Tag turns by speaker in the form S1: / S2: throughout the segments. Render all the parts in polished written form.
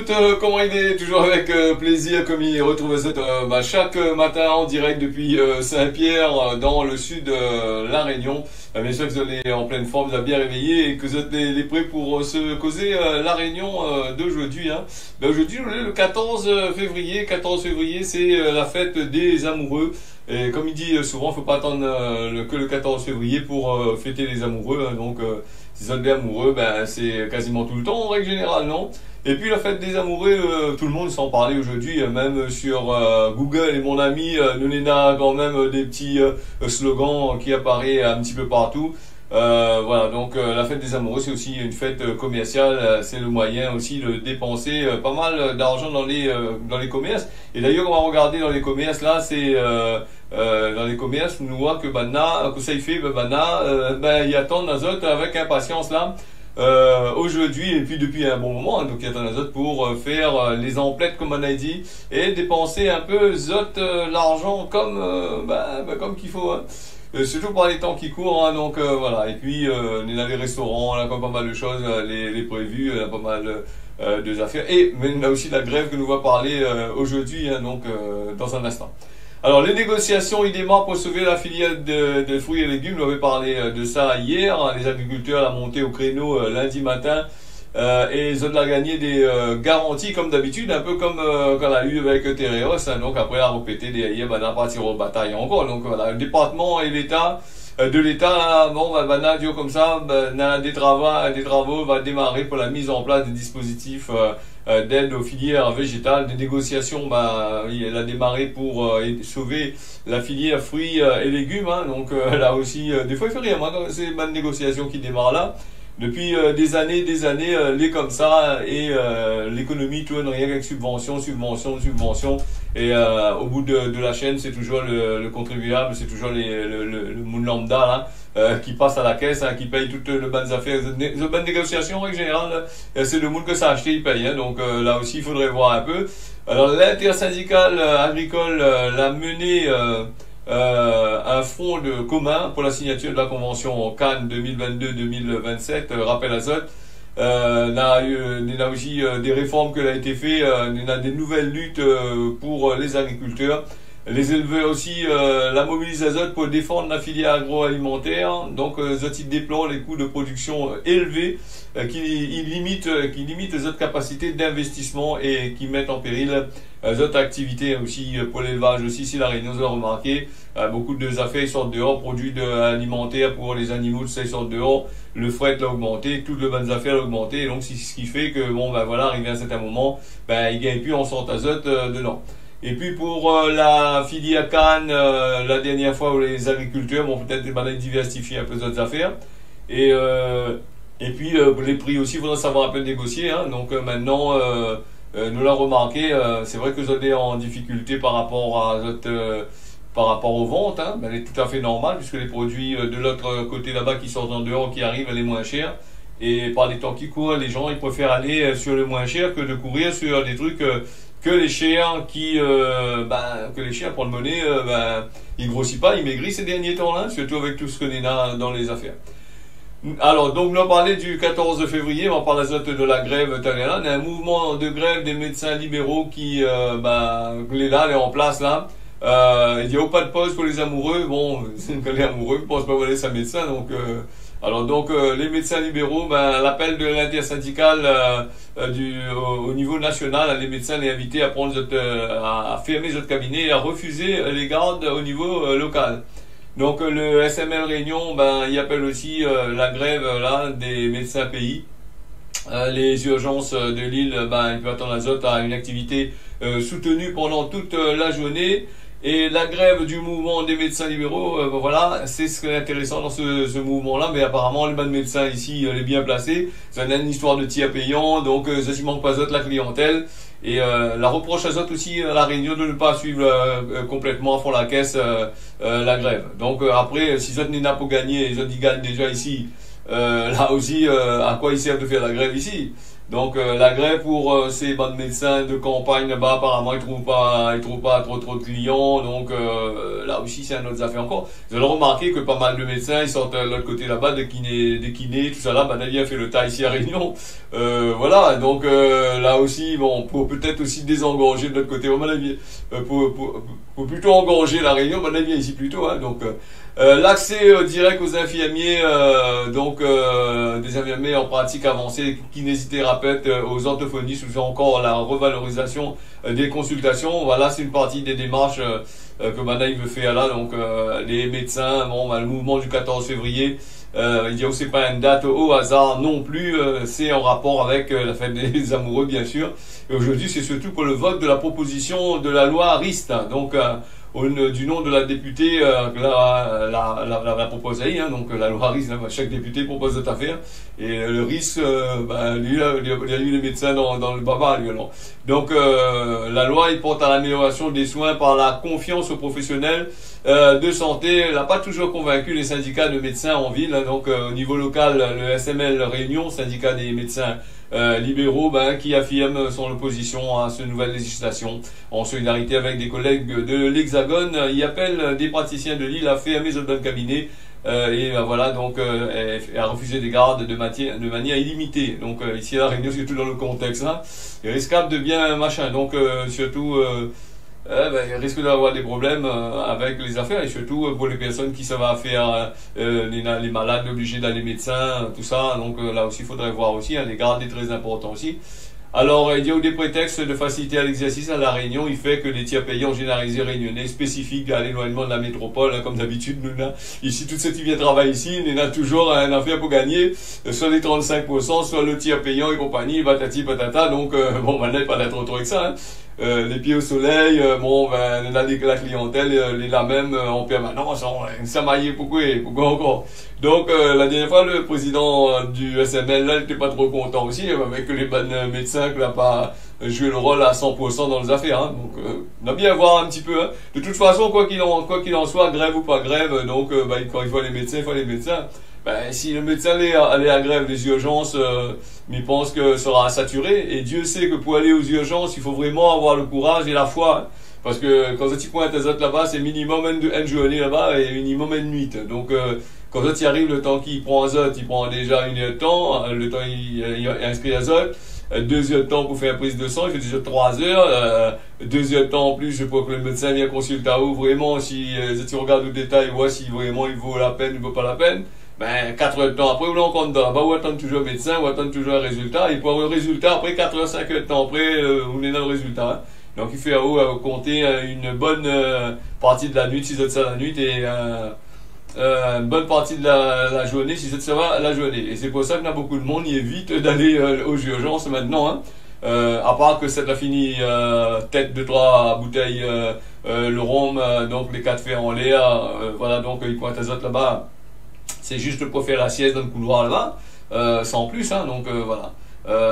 S1: tout, comment il est? Toujours avec plaisir, comme il retrouve chaque matin en direct depuis Saint-Pierre, dans le sud de La Réunion. Bien sûr que vous êtes en pleine forme, vous êtes bien réveillé et que vous êtes les prêts pour se causer La Réunion d'aujourd'hui. Hein. Aujourd'hui, le 14 février. 14 février, c'est la fête des amoureux. Et comme il dit souvent, il ne faut pas attendre que le 14 février pour fêter les amoureux. Hein. Donc, si vous êtes bien amoureux, ben, c'est quasiment tout le temps en règle générale, non? Et puis la fête des amoureux, tout le monde s'en parlait aujourd'hui, même sur Google. Et mon ami Nonena a quand même des petits slogans qui apparaissent un petit peu partout. Voilà, donc la fête des amoureux, c'est aussi une fête commerciale. C'est le moyen aussi de dépenser pas mal d'argent dans les commerces. Et d'ailleurs, on va regarder dans les commerces là, c'est dans les commerces, on voit que que ça y fait, il attend Nazot avec impatience là. Aujourd'hui et puis depuis un bon moment, hein, donc il y a un azote pour faire les emplettes comme on a dit et dépenser un peu l'argent comme qu'il faut, hein. Surtout par les temps qui courent, hein, donc voilà. Et puis on a les restaurants, on a quand même pas mal de choses, les prévus, on a pas mal de affaires. Et mais on a aussi la grève que nous va parler aujourd'hui, hein, donc dans un instant. Alors, les négociations, ils démarrent pour sauver la filière de fruits et légumes. On avait parlé de ça hier. Les agriculteurs l'ont monté au créneau lundi matin. Et ils ont gagné des garanties, comme d'habitude, un peu comme qu'on a eu avec Tereos. Hein, donc, après, à répéter derrière, on va partir aux batailles encore. Donc, voilà, le département et l'État, Dieu comme ça, des travaux va démarrer pour la mise en place des dispositifs d'aide aux filières végétales, des négociations, elle a démarré pour sauver la filière fruits et légumes, hein, donc là aussi, des fois il fait rien, c'est une bonne négociation qui démarre là. Depuis des années, les comme ça, et l'économie tourne rien qu'avec subvention. Et au bout de la chaîne, c'est toujours le contribuable, c'est toujours le monde lambda là, qui passe à la caisse, hein, qui paye toutes les bonnes affaires. Les bonnes négociations, en règle générale, c'est le monde que ça a acheté, il paye. Hein, donc là aussi, il faudrait voir un peu. Alors l'intersyndicale agricole l'a mené un front commun pour la signature de la convention Cannes 2022-2027, rappel azote. Il y a aussi des réformes qui ont été faites, il y a des nouvelles luttes pour les agriculteurs. Les éleveurs aussi, la mobilisation azote pour défendre la filière agroalimentaire. Donc, ils déplorent les coûts de production élevés qui limitent les autres capacités d'investissement et qui mettent en péril les autres activités aussi pour l'élevage aussi. Si la Réunion, vous avez remarqué, beaucoup de affaires sortent dehors, produits alimentaires pour les animaux, ça sortent dehors. Le fret a augmenté, toutes les bonnes affaires ont augmenté. Et donc, c'est ce qui fait que, arrivé à un certain moment, il gagne plus en sorte azote dedans. Et puis pour la filière Cannes, la dernière fois où les agriculteurs vont peut-être diversifier un peu d'autres affaires. Et puis les prix aussi, il faudra savoir un peu négocier. Hein. Donc maintenant, nous l'avons remarqué, c'est vrai que vous êtes en difficulté par rapport aux ventes. Hein. Elle est tout à fait normale puisque les produits de l'autre côté là-bas qui sortent en dehors, qui arrivent, elle est moins chère. Et par les temps qui courent, les gens ils préfèrent aller sur le moins cher que de courir sur des trucs que les chiens pour le monnaie, ils grossissent pas, ils maigrissent ces derniers temps-là, surtout avec tout ce qu'on a dans les affaires. Alors, donc, on parlait du 14 février, on parle de la grève, il y a un mouvement de grève des médecins libéraux qui, est en place, là. Il n'y a pas de pause pour les amoureux. Bon, les amoureux ne pensent pas voler sa médecin, donc, les médecins libéraux, l'appel de l'intersyndicale au niveau national, les médecins les invités à fermer votre cabinet et à refuser les gardes au niveau local. Donc le SML Réunion, il appelle aussi la grève des médecins pays. Les urgences de l'île, il peut attendre l'azote à une activité soutenue pendant toute la journée. Et la grève du mouvement des médecins libéraux, c'est ce qui est intéressant dans ce mouvement-là. Mais apparemment, les bonnes médecins ici, les bien placés, ça a une histoire de tiers payant, donc ça ne manque pas la clientèle. Et la reproche à aussi à la Réunion de ne pas suivre complètement à fond la caisse la grève. Donc après, si Zot n'est pour gagner, Zot gagne déjà ici, là aussi, à quoi ils servent de faire la grève ici? Donc la grève pour ces bonnes médecins de campagne là-bas, apparemment ils trouvent pas trop de clients. Donc là aussi c'est une autre affaire encore. Vous allez remarquer que pas mal de médecins ils sortent de l'autre côté là-bas, des kinés, tout ça là. Ben David a fait le tas ici à Réunion. Voilà, donc là aussi bon, pour peut-être aussi désengorger de l'autre côté. À mon avis, pour plutôt engorger la Réunion, à mon avis ici plutôt. Hein, donc l'accès direct aux infirmiers, des infirmiers en pratique avancée, kinésithérapeutes, aux orthophonistes, ou encore la revalorisation des consultations. Voilà, c'est une partie des démarches que Manaï veut faire là. Donc les médecins, bon, le mouvement du 14 février, il dit c'est pas une date au hasard non plus, c'est en rapport avec la fête des amoureux bien sûr. Et aujourd'hui c'est surtout pour le vote de la proposition de la loi RIST. Donc du nom de la députée la proposée, hein, donc la loi RIS, chaque député propose cette affaire, et le RIS, lui, il y a eu les médecins dans le baba, lui, alors. Donc la loi, il porte à l'amélioration des soins par la confiance aux professionnels de santé. Elle n'a pas toujours convaincu les syndicats de médecins en ville, hein, donc au niveau local, le SML Réunion, syndicat des médecins libéraux, qui affirment son opposition à cette nouvelle législation. En solidarité avec des collègues de l'Hexagone, il appelle des praticiens de l'île à fermer le cabinet voilà, donc à refuser des gardes de manière illimitée. Donc ici à la Réunion, surtout dans le contexte, hein, il risquable de bien machin. Donc surtout il risque d'avoir des problèmes avec les affaires, et surtout pour les personnes qui savent faire les malades obligés d'aller médecin, tout ça. Donc là aussi il faudrait voir aussi, hein, les gardes est très important aussi. Alors, il y a des prétextes de faciliter à l'exercice à La Réunion. Il fait que les tiers payants généralisés réunionnais spécifiques à l'éloignement de la métropole, hein, comme d'habitude, nous, là, ici, tous ceux qui viennent travailler ici, on a toujours un affaire pour gagner, soit les 35%, soit le tiers payant et compagnie, patati patata. Donc, bon, maintenant, pas d'être trop que ça, hein. Les pieds au soleil, la clientèle est la même en permanence, on s'amaille pourquoi encore. Donc la dernière fois, le président du SML là, n'était pas trop content aussi, avec les bonnes médecins qui n'ont pas joué le rôle à 100% dans les affaires. Hein. Donc on a bien voir un petit peu. Hein. De toute façon, quoi qu'il en soit, grève ou pas grève, donc quand il faut les médecins, il faut les médecins. Si le médecin allait à grève des urgences, il pense que sera saturé, et Dieu sait que pour aller aux urgences, il faut vraiment avoir le courage et la foi, parce que quand tu pointes tes autres là-bas, c'est minimum une journée là-bas et minimum une nuit. Donc quand tu arrives, le temps qu'il prend Azot, il prend déjà une heure de temps, le temps il inscrit Azot, 2 heures de temps pour faire une prise de sang, il fait déjà 3 heures, 2 heures de temps en plus pour que le médecin vienne consulter à vous, vraiment, si tu regardes au détail, voit si vraiment il vaut la peine ou vaut pas la peine. 4 heures de temps après, on compte là-bas, ou attendre toujours le médecin, ou attendre toujours un résultat, et pour avoir le résultat, après 4 heures, 5 heures de temps après, on est dans le résultat. Hein. Donc il fait compter une bonne partie de la nuit, 6 heures de ça la nuit, et une bonne partie de la journée, 6 heures de ça va la journée. Et c'est pour ça qu'il y a beaucoup de monde, il évite d'aller aux urgences maintenant. Hein. À part que ça a fini tête de 3 bouteilles, le rhum, donc les 4 fers en l'air, voilà, donc il pointe les autres là-bas. C'est juste pour faire la sieste dans le couloir là-bas, sans plus, hein, donc voilà.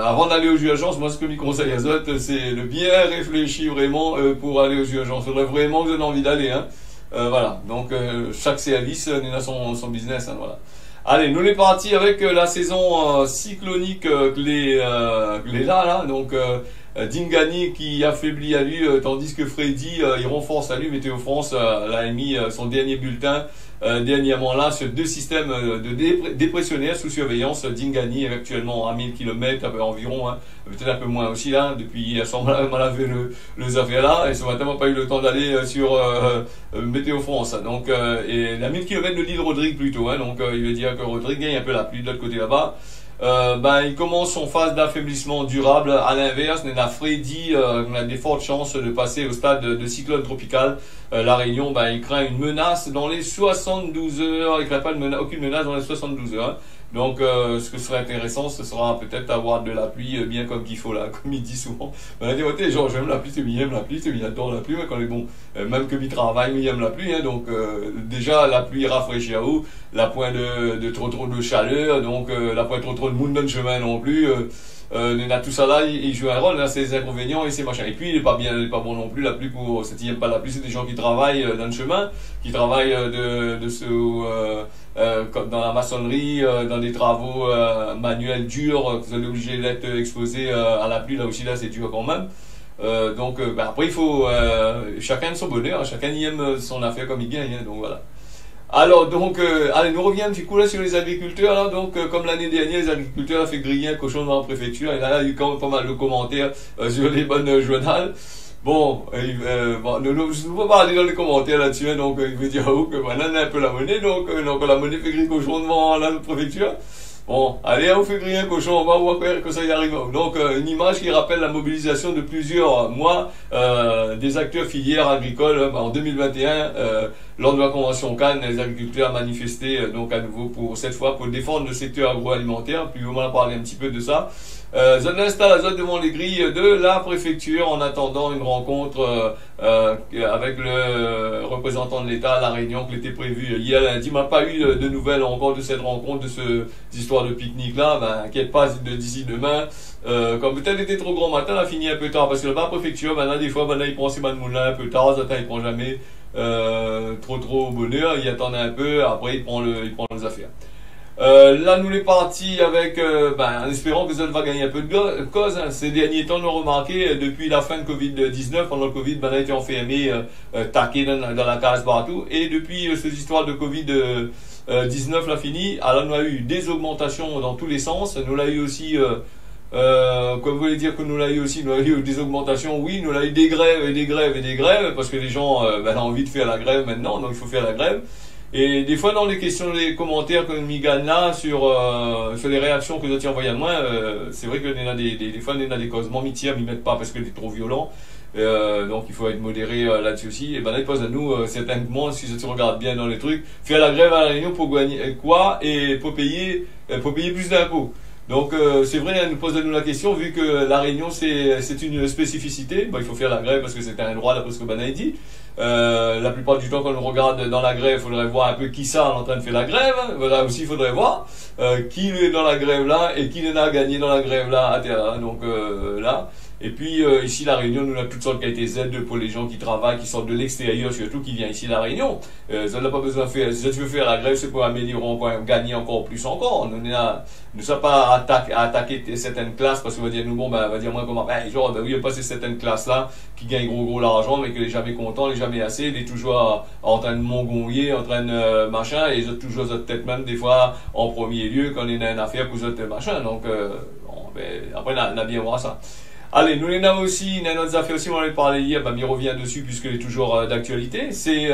S1: Avant d'aller aux urgences, moi ce que je conseille à Zot, c'est de bien réfléchir vraiment pour aller aux urgences. Il faudrait vraiment que vous ayez envie d'aller, hein. Voilà, donc chaque service a son business, hein, voilà. Allez, nous on est parti avec la saison cyclonique là, donc Dingani qui affaiblit à lui, tandis que Freddy il renforce à lui. Météo France l'a émis son dernier bulletin dernièrement là sur 2 systèmes de dépressionnaires sous surveillance. Dingani est actuellement à 1000 km environ, hein, peut-être un peu moins aussi là, depuis hier soir on a fait les affaires là, et ce matin on n'a pas eu le temps d'aller sur Météo France. Donc et la 1000 km de l'île Rodrigue plutôt, hein, donc il veut dire que Rodrigue gagne un peu la pluie de l'autre côté là-bas. Il commence son phase d'affaiblissement durable. À l'inverse, on a Freddy, on a des fortes chances de passer au stade de cyclone tropical. La Réunion, il craint une menace dans les 72 heures. Il craint pas aucune menace dans les 72 heures. Hein. Donc, ce que serait intéressant, ce sera peut-être avoir de la pluie bien comme qu'il faut là, comme il dit souvent. On a dit, ouais, genre, j'aime la pluie, il aime la pluie, il adore la pluie, mais quand il est bon, même que il travaille, mais il aime la pluie, hein, donc déjà la pluie rafraîchit à vous, la point de trop de chaleur, donc la point trop de monde dans le chemin non plus. a tout ça là, il joue un rôle, là, c'est ses inconvénients et ses machins. Et puis, il est pas bien, il est pas bon non plus, la pluie pour, c'est, il aime pas la pluie, c'est des gens qui travaillent dans le chemin, qui travaillent dans la maçonnerie, dans des travaux manuels durs, vous allez obligé d'être exposé à la pluie, là aussi, là, c'est dur quand même. Après, il faut, chacun de son bonheur, chacun y aime son affaire comme il gagne, hein, donc voilà. Alors, allez, nous revenons un petit coup là sur les agriculteurs. Là, comme l'année dernière, les agriculteurs ont fait griller un cochon dans la préfecture. Et là, il y a eu quand même pas mal de commentaires sur les bonnes journaux. Bon, je ne peux pas aller dans les commentaires là-dessus. Hein, donc, il veut dire que maintenant, on a un peu la monnaie. Donc la monnaie fait griller cochon devant la préfecture. Bon, allez, on fait griller un cochon, on va voir que ça y arrive. Donc, une image qui rappelle la mobilisation de plusieurs mois des acteurs filières agricoles en 2021. Lors de la convention Cannes, les agriculteurs ont manifesté donc à nouveau cette fois pour défendre le secteur agroalimentaire. Puis on va parler un petit peu de ça. Zone d'installation devant les grilles de la préfecture en attendant une rencontre avec le représentant de l'État à La Réunion qui était prévue hier lundi. Il m'a pas eu de nouvelles encore de cette rencontre, de cette histoire de pique-nique là. Ben, inquiète pas, d'ici demain. Comme peut-être était trop grand matin, elle a fini un peu tard parce que la préfecture, maintenant des fois, il prend ses moulins un peu tard, il prend jamais trop au bonheur, il attendait un peu, après il prend les affaires. Là, nous les partis avec, en espérant que ça va gagner un peu de cause. Hein. Ces derniers temps, nous avons remarqué, depuis la fin de Covid-19, pendant le Covid, on a été enfermé, taqué dans la case partout. Et depuis cette histoire de Covid-19 là fini, alors nous avons eu des augmentations dans tous les sens. Nous l'avons eu aussi, comme vous voulez dire que nous l'avons eu aussi, nous avons eu des augmentations, oui, nous l'avons eu des grèves et des grèves et des grèves, parce que les gens ont envie de faire la grève maintenant, donc il faut faire la grève. Et des fois dans les questions, les commentaires que nous gagnent là sur les réactions que vous avez envoyées à moi, c'est vrai que des fois on a des causes m'y mettent pas parce que c'est trop violent. Donc il faut être modéré là-dessus aussi. Et ben là il pose à nous certainement, si tu regardes bien dans les trucs, faire la grève à la Réunion pour gagner quoi et pour payer plus d'impôts. Donc c'est vrai, elle nous pose à nous la question, vu que la Réunion c'est une spécificité, il faut faire la grève parce que c'est un droit d'après ce que Bana dit. La plupart du temps quand on regarde dans la grève, il faudrait voir un peu qui ça est en train de faire la grève. Voilà aussi il faudrait voir qui est dans la grève là et qui en a gagné dans la grève là à terre. Donc là. Et puis ici la Réunion, nous avons toutes sortes de qualités Z pour les gens qui travaillent, qui sortent de l'extérieur, surtout qui viennent ici la Réunion. Ça n'a pas besoin de faire. Si tu veux faire la grève, c'est pour améliorer, pour gagner encore plus encore. Nous ne sommes pas à attaquer certaines classes parce qu'on va dire nous on va dire moi comment oui il y a pas ces certaines classes là qui gagnent gros l'argent mais qu'il est jamais content, il est jamais assez, il est toujours en train de mongonnier, en train de machin et ils ont toujours peut-être même des fois en premier lieu quand on a une affaire pour autres machin. Donc après on a bien voir ça. Allez, nous les avons aussi, dans notre affaire aussi, on en avait parlé hier, il revient dessus puisqu'il est toujours d'actualité. C'est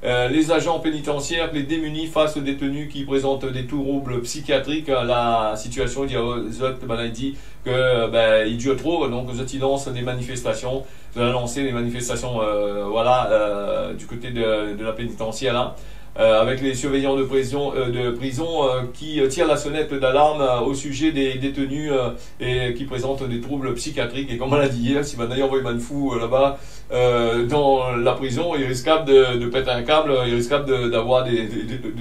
S1: les agents pénitentiaires, les démunis face aux détenus qui présentent des troubles psychiatriques. La situation, il dit que il dure trop, donc ils lancent des manifestations. Ils ont lancé des manifestations, du côté de la pénitentiaire là. Avec les surveillants de prison qui tirent la sonnette d'alarme au sujet des détenus et qui présentent des troubles psychiatriques. Et comme on l'a dit hier, si d'ailleurs on voit fou là-bas dans la prison, il risque de péter un câble, il risque d'avoir des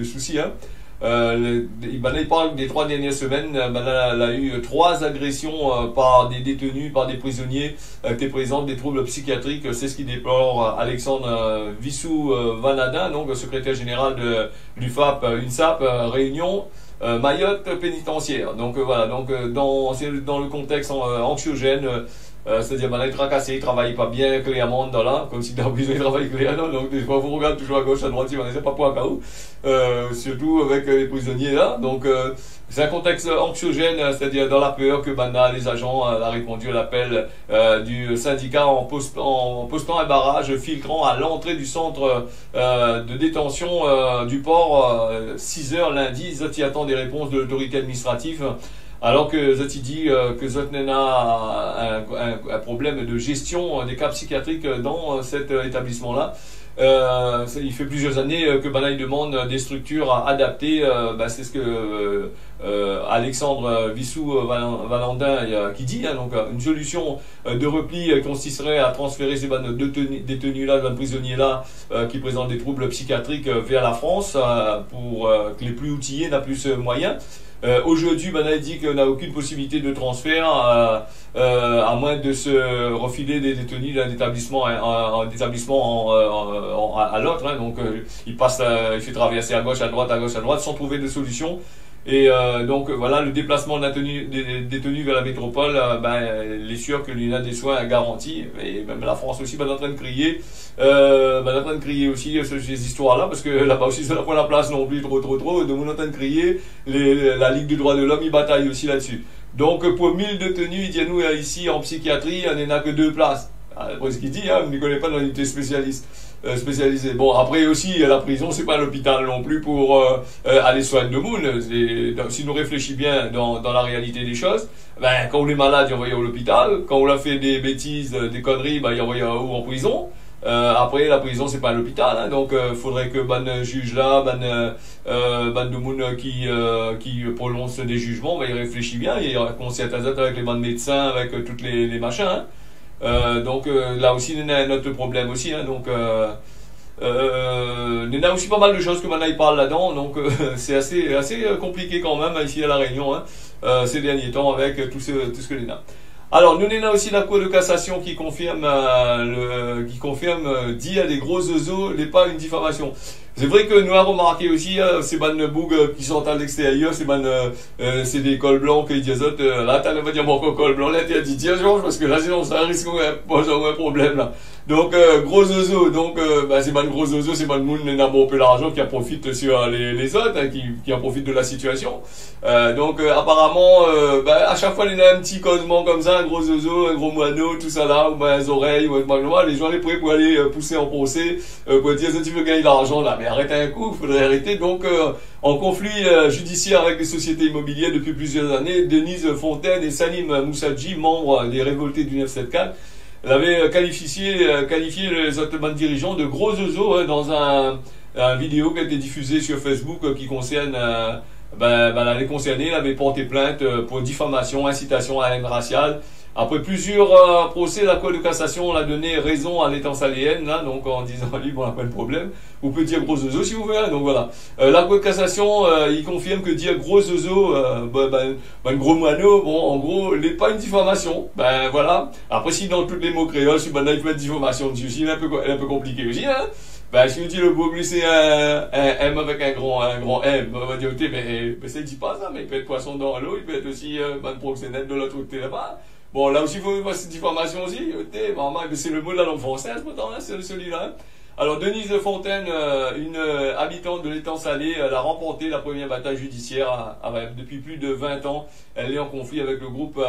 S1: soucis. Hein. Il parle des 3 dernières semaines, elle a eu 3 agressions par des détenus, par des prisonniers qui présentent des troubles psychiatriques. C'est ce qui déplore Alexandre Vissou Vanadin, donc secrétaire général de l'UFAP, UNSAP, Réunion, Mayotte pénitentiaire. Donc voilà, dans le contexte anxiogène. C'est-à-dire, il est tracassé, il travaille pas bien clairement dans là, comme si dans besoin de travailler clairement. Donc, des fois, vous regardez toujours à gauche, à droite, si vous ne savez pas pour un cas où. Surtout avec les prisonniers là. Donc, c'est un contexte anxiogène, c'est-à-dire dans la peur que les agents a répondu à l'appel du syndicat en postant un barrage filtrant à l'entrée du centre de détention du port 6 heures lundi. Ils attendent des réponses de l'autorité administrative. Alors que Zoti dit que Zotnen a un problème de gestion des cas psychiatriques dans cet établissement-là. Il fait plusieurs années que il demande des structures adaptées. C'est ce que Alexandre Vissou Valandin qui dit. Hein, donc une solution de repli consisterait à transférer ces détenus-là, ces prisonniers-là qui présentent des troubles psychiatriques vers la France pour que les plus outillés n'aient plus moyens. Aujourd'hui, ben, il dit qu'on n'a aucune possibilité de transfert, à moins de se refiler des détenus d'un établissement à l'autre. Hein. Donc, il fait traverser à gauche, à droite, sans trouver de solution. Et donc voilà, le déplacement des détenus vers la métropole, il est sûr qu'il y en a des soins garantis. Et même la France aussi est en train de crier, aussi ces histoires-là, parce que là-bas aussi ça n'a pas la place non plus trop. Donc on est en train de crier. La Ligue des droits de l'homme, ils bataillent aussi là-dessus. Donc pour 1000 détenus, il dit nous ici en psychiatrie, on n'en a que 2 places. Après ce qu'il dit, on ne connaît pas l'unité spécialisée. Bon, après aussi, la prison, c'est pas l'hôpital non plus pour aller soigner le monde. Si nous réfléchissons bien dans la réalité des choses, quand on est malade, il envoie à l'hôpital. Quand on a fait des bêtises, des conneries, il envoie en prison. Après, la prison, c'est pas l'hôpital. Hein, donc, faudrait que juge là, de monde qui prononce des jugements, il réfléchit bien, il concerte avec les bandes médecins, avec toutes les machins. Hein. Donc là aussi il y a un autre problème aussi, hein, donc il y a aussi pas mal de choses que Manaï parle là-dedans, donc c'est assez compliqué quand même ici à La Réunion, hein, ces derniers temps avec tout ce que l'on a. Alors nous avons aussi la Cour de cassation qui confirme dit à des gros oiseaux n'est pas une diffamation. C'est vrai que nous avons remarqué aussi, ces bandes bougs qui sont à l'extérieur, c'est des cols blancs qui disent, là, t'as le dire mon col blanc, là, t'as dit, tiens, Georges, parce que là, sinon, ça risque un problème, là. Donc, gros oiseaux, donc, ces bandes gros oiseaux, c'est bandes moun, n'a pas un peu l'argent qui en profite sur les autres, hein, qui en profitent de la situation. Donc, apparemment, à chaque fois, il y a un petit causement comme ça, un gros oiseau, un gros moineau, tout ça là, ou les oreilles, ou les gens les prêts pour aller pousser en procès, pour dire, si tu veux gagner de l'argent, là, mais arrêtez un coup, il faudrait arrêter. Donc, en conflit judiciaire avec les sociétés immobilières depuis plusieurs années, Denise Fontaine et Salim Moussadji, membres des révoltés du 974, avaient qualifié les autres dirigeants de gros oiseaux, hein, dans un vidéo qui a été diffusée sur Facebook qui concerne les concernés. Il avait porté plainte pour diffamation, incitation à la haine raciale. Après plusieurs procès, la Cour de cassation a donné raison à l'étang saléenne, là, donc en disant, lui, bon, on n'a pas de problème. Vous pouvez dire gros oiseau si vous voulez, hein, donc voilà. La Cour de cassation, il confirme que dire gros oiseau, gros moineau, bon, en gros, n'est pas une diffamation. Voilà. Après, si dans toutes les mots créoles, si il peut être diffamation dessus, c'est un peu compliqué aussi, hein. Si vous dites le beau glisser un M avec un grand M, on va dire, mais ça ne dit pas ça, mais il peut être poisson dans l'eau, il peut être aussi proxénète de l'autre côté là-bas. Bon, là aussi, il faut voir cette diffamation aussi. C'est le mot de la langue française, pourtant, hein, c'est celui-là. Alors, Denise Fontaine, une habitante de l'étang salé, elle a remporté la première bataille judiciaire depuis plus de 20 ans. Elle est en conflit avec un groupe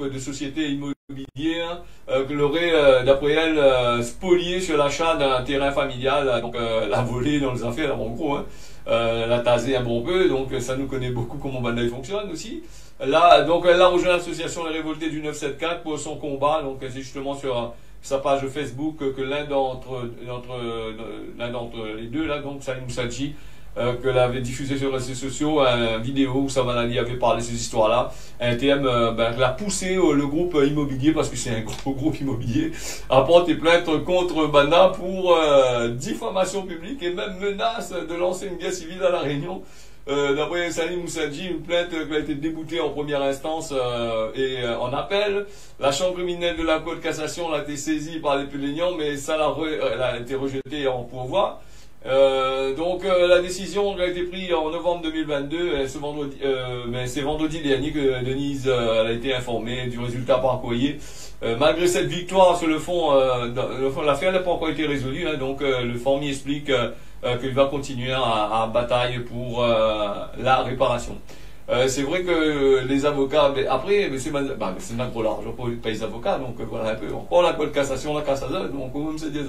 S1: de sociétés immobilières que l'aurait, d'après elle, spolié sur l'achat d'un terrain familial. Donc, la volée dans les affaires, en gros, hein. La tasé un bon peu, donc ça nous connaît beaucoup comment Bandai fonctionne aussi. Là, donc elle a rejoint l'association Les Révoltés du 974 pour son combat, donc c'est justement sur sa page Facebook que l'un d'entre les deux, là, donc Salim Moussadji, qu'elle avait diffusé sur les réseaux sociaux, une vidéo où Samanali avait parlé de ces histoires-là. Un thème, elle a poussé le groupe immobilier, parce que c'est un gros groupe immobilier, à porter plainte contre Bana pour diffamation publique et même menace de lancer une guerre civile à La Réunion. D'après Salim Moussadji, une plainte qui a été déboutée en première instance et en appel. La chambre criminelle de la Cour de cassation a été saisie par les plaignants, mais ça elle a été rejetée en pourvoi. Donc la décision a été prise en novembre 2022, mais c'est vendredi dernier que Denise elle a été informée du résultat par courrier. Malgré cette victoire sur le fond, l'affaire n'a pas encore été résolue, hein, donc le formier explique qu'il va continuer à bataille pour la réparation. C'est vrai que les avocats, mais après, c'est un gros l'argent pour payer les avocats, donc voilà un peu. On prend la Cour de cassation, la casse à zone, donc on se dit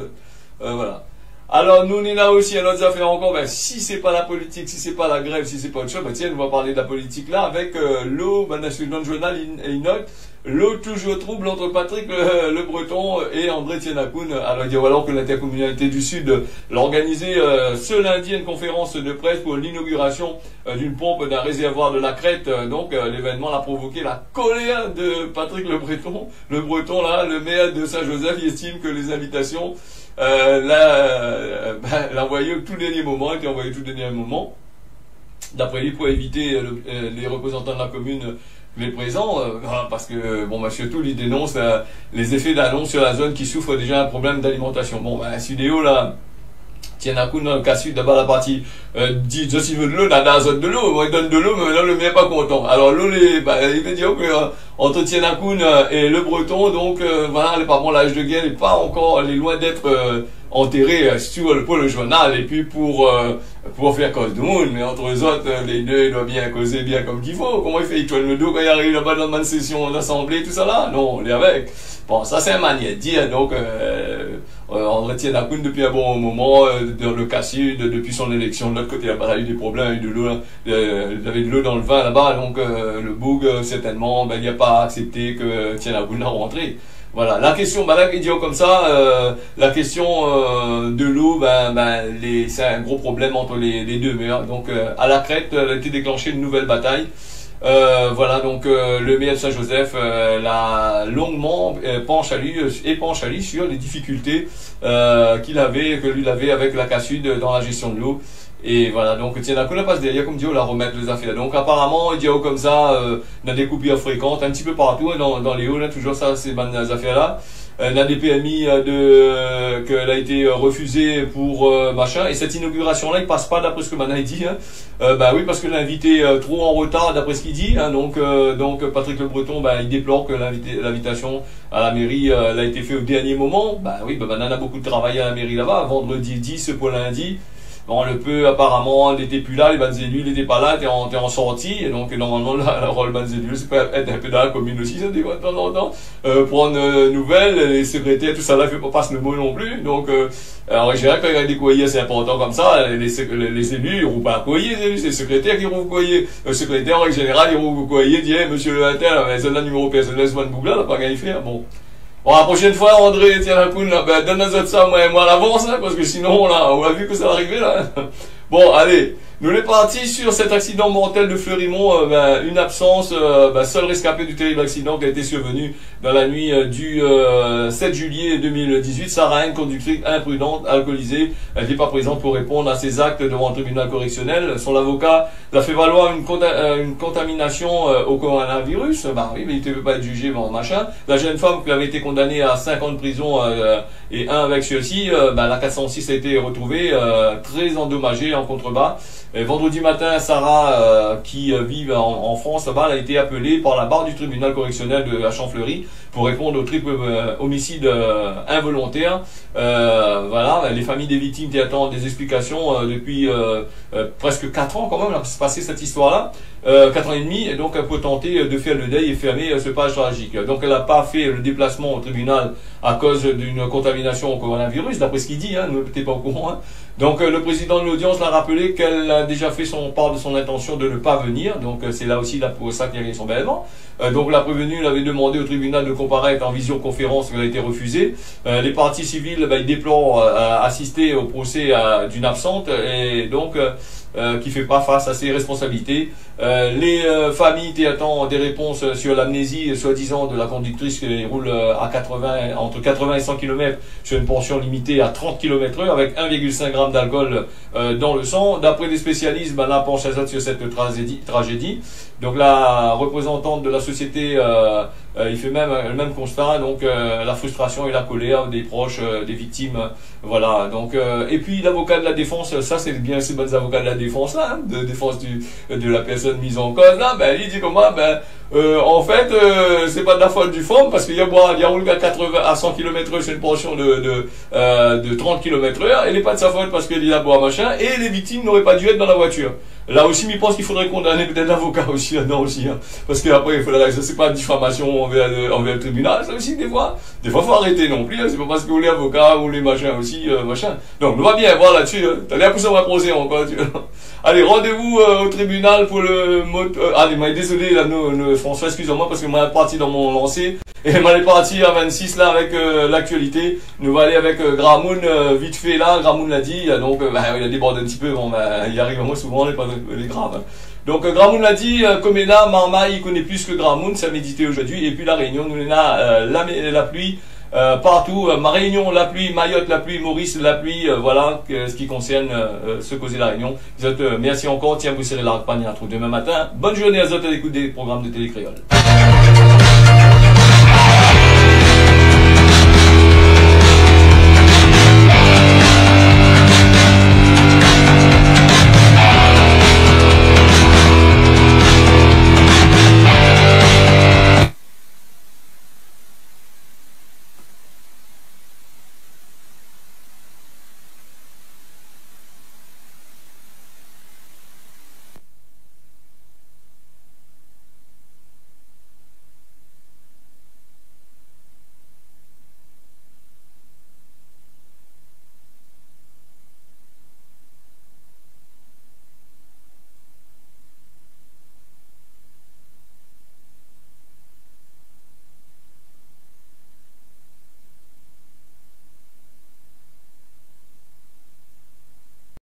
S1: voilà. Alors nous, on est là aussi à notre affaire encore, si c'est pas la politique, si c'est pas la grève, si c'est pas autre chose, tiens, on va parler de la politique là avec l'eau, dans le journal, il note l'eau toujours trouble entre Patrick le Breton et André Tienakoun. Alors que l'intercommunalité du Sud l'a organisé ce lundi une conférence de presse pour l'inauguration d'une pompe d'un réservoir de la Crète. Donc l'événement a provoqué la colère de Patrick le Breton. Le Breton là, le maire de Saint-Joseph, il estime que les invitations l'a envoyé au tout dernier moment, d'après lui, pour éviter les représentants de la commune les présents, parce que, bon, bah, surtout, il dénonce les effets d'annonce sur la zone qui souffre déjà d'un problème d'alimentation. Bon, bah, Sudéo, là, tiens à coup dans le cas sud, d'abord la partie dit je suis veut de l'eau, dans la zone de l'eau, moi il donne de l'eau, mais là le mien est pas content. Alors l'eau, il veut dire que entre Tienakoun et le Breton, donc voilà, les parents l'âge de guerre n'est pas encore, elle est loin d'être enterré sur le pôle journal, et puis pour faire cause du monde, mais entre eux autres, les deux, ils doivent bien causer bien comme qu'il faut. Comment il fait? Il tourne le dos quand il arrive là-bas dans une session d'assemblée, tout ça là? Non, on est avec. Bon, ça c'est une manière de dire, donc on retient la Koun depuis un bon moment, dans le cas sud, depuis son élection, de l'autre côté, il a eu des problèmes, il y a eu de l'eau, il avait de l'eau dans le vin là-bas, donc le Boug, certainement, ben, il n'a pas accepté que Tien la Koun a rentré. Voilà, la question, ben là, il dit comme ça, la question de l'eau, c'est un gros problème entre les deux mers. Donc, à la crête, elle a été déclenchée une nouvelle bataille. Voilà, donc le maire de Saint-Joseph l'a longuement penche à lui sur les difficultés que lui avait avec la Cassud dans la gestion de l'eau. Et voilà, donc tiens, la passe derrière, comme dit, on la remettre les affaires. Donc apparemment, il dit comme ça, dans des coupures fréquentes, un petit peu partout, hein, dans les hauts, là, toujours ça, ces bonnes affaires-là. Dans des PMI qu'elle a été refusée pour machin, et cette inauguration-là, il passe pas d'après ce que Mana dit, hein. Bah oui, parce que l'invité trop en retard d'après ce qu'il dit, hein, donc Patrick Le Breton, il déplore que l'invitation à la mairie elle a été faite au dernier moment. Bah oui, Mana a beaucoup de travail à la mairie là-bas, vendredi 10 pour lundi. Bon, le peu, apparemment, il n'était plus là, les bandes élus, il n'était pas là, t'es en sortie, et donc, normalement, le rôle bandes élus, c'est pas être un peu dans la commune aussi, ça, des fois, de temps en temps, prendre nouvelles, les secrétaires, tout ça, là, fait pas passer le mot non plus, donc, en général, quand il y a des courriers assez importants comme ça, les élus, ils roulent pas un courrier, les élus, c'est les secrétaires qui roulent le courrier. Le secrétaire, en général, il roule le courrier, dit, hey, monsieur le inter, c'est le numéro personnel, c'est Bougla, il n'a pas gagné faire, bon. Bon, la prochaine fois, André, tiens, la Koun, donne-nous ça, moi à l'avance, hein, parce que sinon, là, on a vu que ça va arriver, là. Bon, allez. Nous, on est parti sur cet accident mortel de Fleurimont, une absence, seul rescapé du terrible accident qui a été survenu dans la nuit du 7 juillet 2018. Sarah N, conductrice imprudente, alcoolisée, elle n'était pas présente pour répondre à ses actes devant un tribunal correctionnel. Son avocat l'a fait valoir une contamination au coronavirus. Bah oui, mais il ne peut pas être jugé, bon, machin. La jeune femme qui avait été condamnée à 5 ans de prison et un avec ceci, la 406 a été retrouvée très endommagée en contrebas. Et vendredi matin, Sarah, qui vit en France, là-bas, elle a été appelée par la barre du tribunal correctionnel de la Champfleury pour répondre au triple homicide involontaire. Voilà, les familles des victimes qui attendent des explications depuis presque 4 ans quand même, là, c'est passé cette histoire-là. 4 ans et demi, et donc pour tenter de faire le deuil et fermer ce page tragique. Donc elle n'a pas fait le déplacement au tribunal à cause d'une contamination au coronavirus, d'après ce qu'il dit, hein, nous n'êtes pas au courant. Hein. Donc le président de l'audience l'a rappelé qu'elle a déjà fait part de son intention de ne pas venir, donc c'est là aussi pour ça qu'il y a eu son bêlement. Donc la prévenue l'avait demandé au tribunal de comparaître en visioconférence, mais elle a été refusée. Les parties civiles, ils déplorent assister au procès d'une absente, et donc qui fait pas face à ses responsabilités. Les familles attendent des réponses sur l'amnésie soi-disant de la conductrice qui roule à entre 80 et 100 km sur une portion limitée à 30 km/h avec 1,5 g d'alcool dans le sang. D'après les spécialistes, là penche sur cette tragédie. Donc la représentante de la société il fait le même constat, donc la frustration et la colère des proches des victimes, voilà. Donc et puis l'avocat de la défense, ça c'est bien ces bons avocats de la défense là, hein, de défense de la personne mise en cause là, il dit comment, en fait c'est pas de la faute du FOM parce qu'il y a roule à 80 à 100 km/h sur une portion de 30 km/h, et il n'est pas de sa faute parce qu'il y a boire machin, et les victimes n'auraient pas dû être dans la voiture. Là aussi, je pense qu'il faudrait condamner peut-être l'avocat aussi là-dedans aussi, hein. Parce qu'après, il faudrait, ça c'est pas une diffamation envers le tribunal, ça aussi des fois faut arrêter non plus, hein. C'est pas parce que vous les avocats ou les machins aussi, machin. Donc, on va bien voir là-dessus, hein. T'as l'air que ça va poser encore, tu vois. Allez, rendez-vous au tribunal pour le mot. Allez, désolé là, François, excusez-moi parce que moi parti dans mon lancé. Et on est parti à 26 là avec l'actualité. Nous allons aller avec Gramoun vite fait là. Gramoun l'a dit, donc il a débordé un petit peu. Bon, il arrive moi souvent, les graves. Hein. Donc Gramoun l'a dit, Comena, Marmaille, il connaît plus que Gramoun, ça a médité aujourd'hui. Et puis la Réunion, nous on a la pluie. partout. Ma Réunion, la pluie, Mayotte, la pluie, Maurice, la pluie, voilà, ce qui concerne ce causer la Réunion. Merci encore, tiens, vous serez la campagne à demain matin. Bonne journée à vous à l'écoute des programmes de Télé Créole.